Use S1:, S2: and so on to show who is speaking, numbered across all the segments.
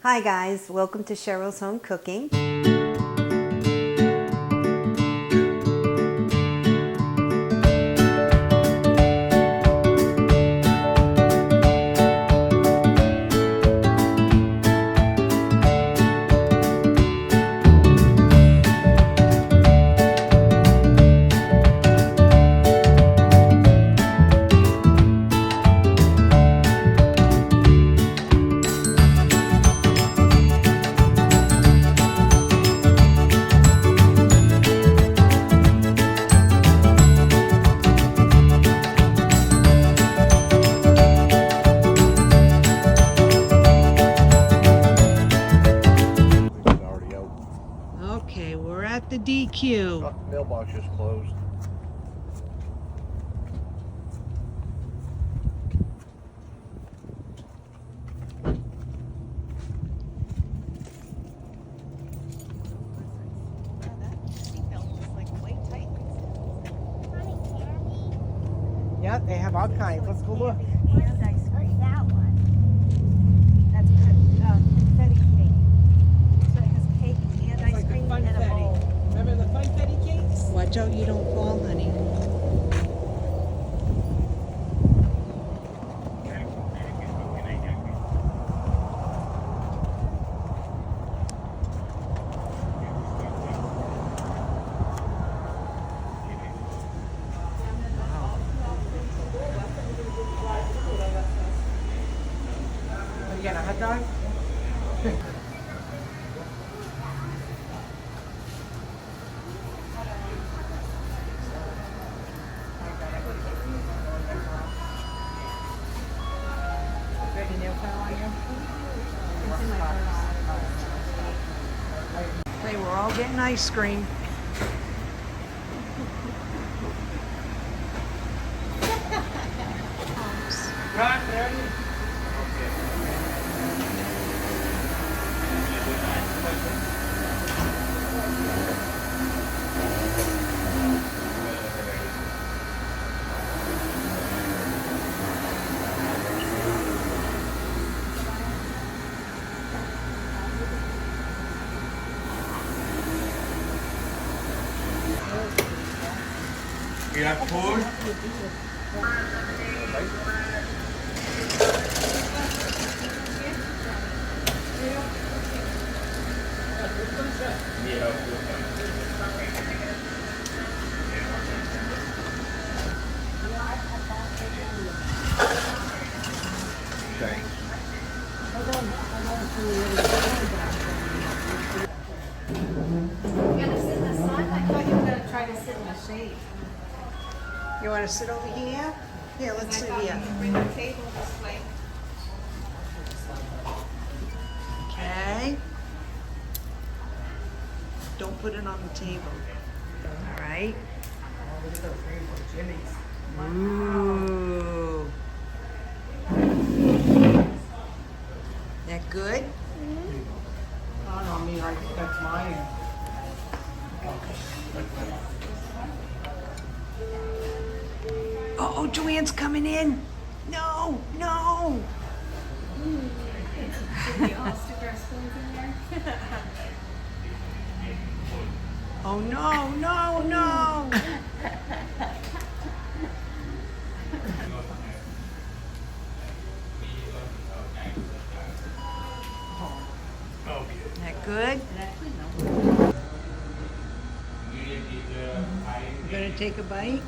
S1: Hi guys, welcome to Cheryl's Home Cooking. Okay, we're at the DQ.
S2: Oh, mailbox is closed.
S3: Yep, they have all kinds. Let's go look.
S4: And ice cream. That one. That's confetti cake. So it has cake and ice cream in a bowl.
S3: Remember the funfetti cakes?
S1: Watch out you don't fall, honey.
S3: You got a hot dog?
S1: They were all getting ice cream.
S3: Right, ready?
S2: You got food? Thanks.
S4: You're gonna sit in the sun? I thought you were gonna try to sit in the shade.
S1: You want to sit over here? Here, let's sit
S4: You
S1: here.
S4: can bring the table this way.
S1: Okay. Don't put it on the table. All right. Ooh. That good?
S3: I don't mean like that's mine.
S1: Oh, Joanne's coming in. No, no.
S4: Did we all stick our spoons in there?
S1: Oh, no, no, no. That good? You gonna take a bite?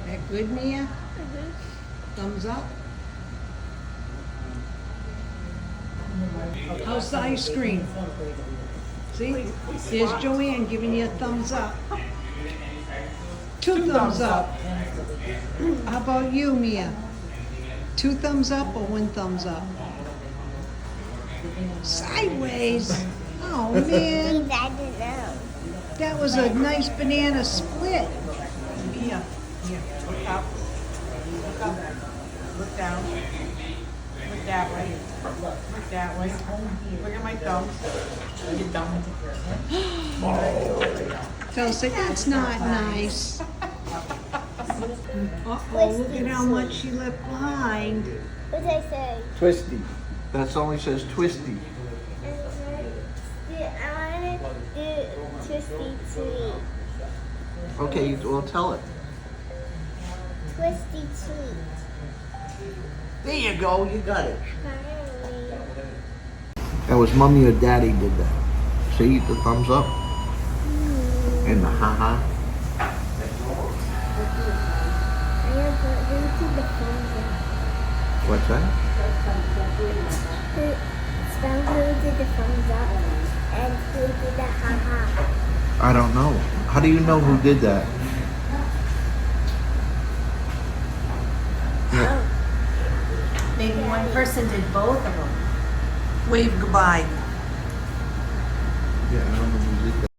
S1: That good, Mia? Thumbs up? How's the ice cream? See? There's Joanne giving you a thumbs up. Two thumbs up. How about you, Mia? Two thumbs up or one thumbs up? Sideways. Oh, man. That was a nice banana split.
S3: Mia, here, look up. Look down. Look that way. Look that way. Look at my thumbs. Your thumbs.
S1: Phil said, that's not nice. Uh-oh, look at how much she left behind.
S5: What did I say?
S2: Twisty. That only says twisty.
S5: I want to do twisty treat.
S2: Okay, well tell it.
S5: Twisty treat.
S2: There you go, you got it.
S5: Finally.
S2: That was mommy or daddy did that. See the thumbs up? And the ha-ha.
S5: I know, but who did the thumbs up?
S2: What's that?
S5: Spell who did the thumbs up and who did the ha-ha.
S2: I don't know. How do you know who did that? Yeah.
S4: Maybe one person did both of them.
S1: Wave goodbye.
S2: Yeah, I don't know who did that.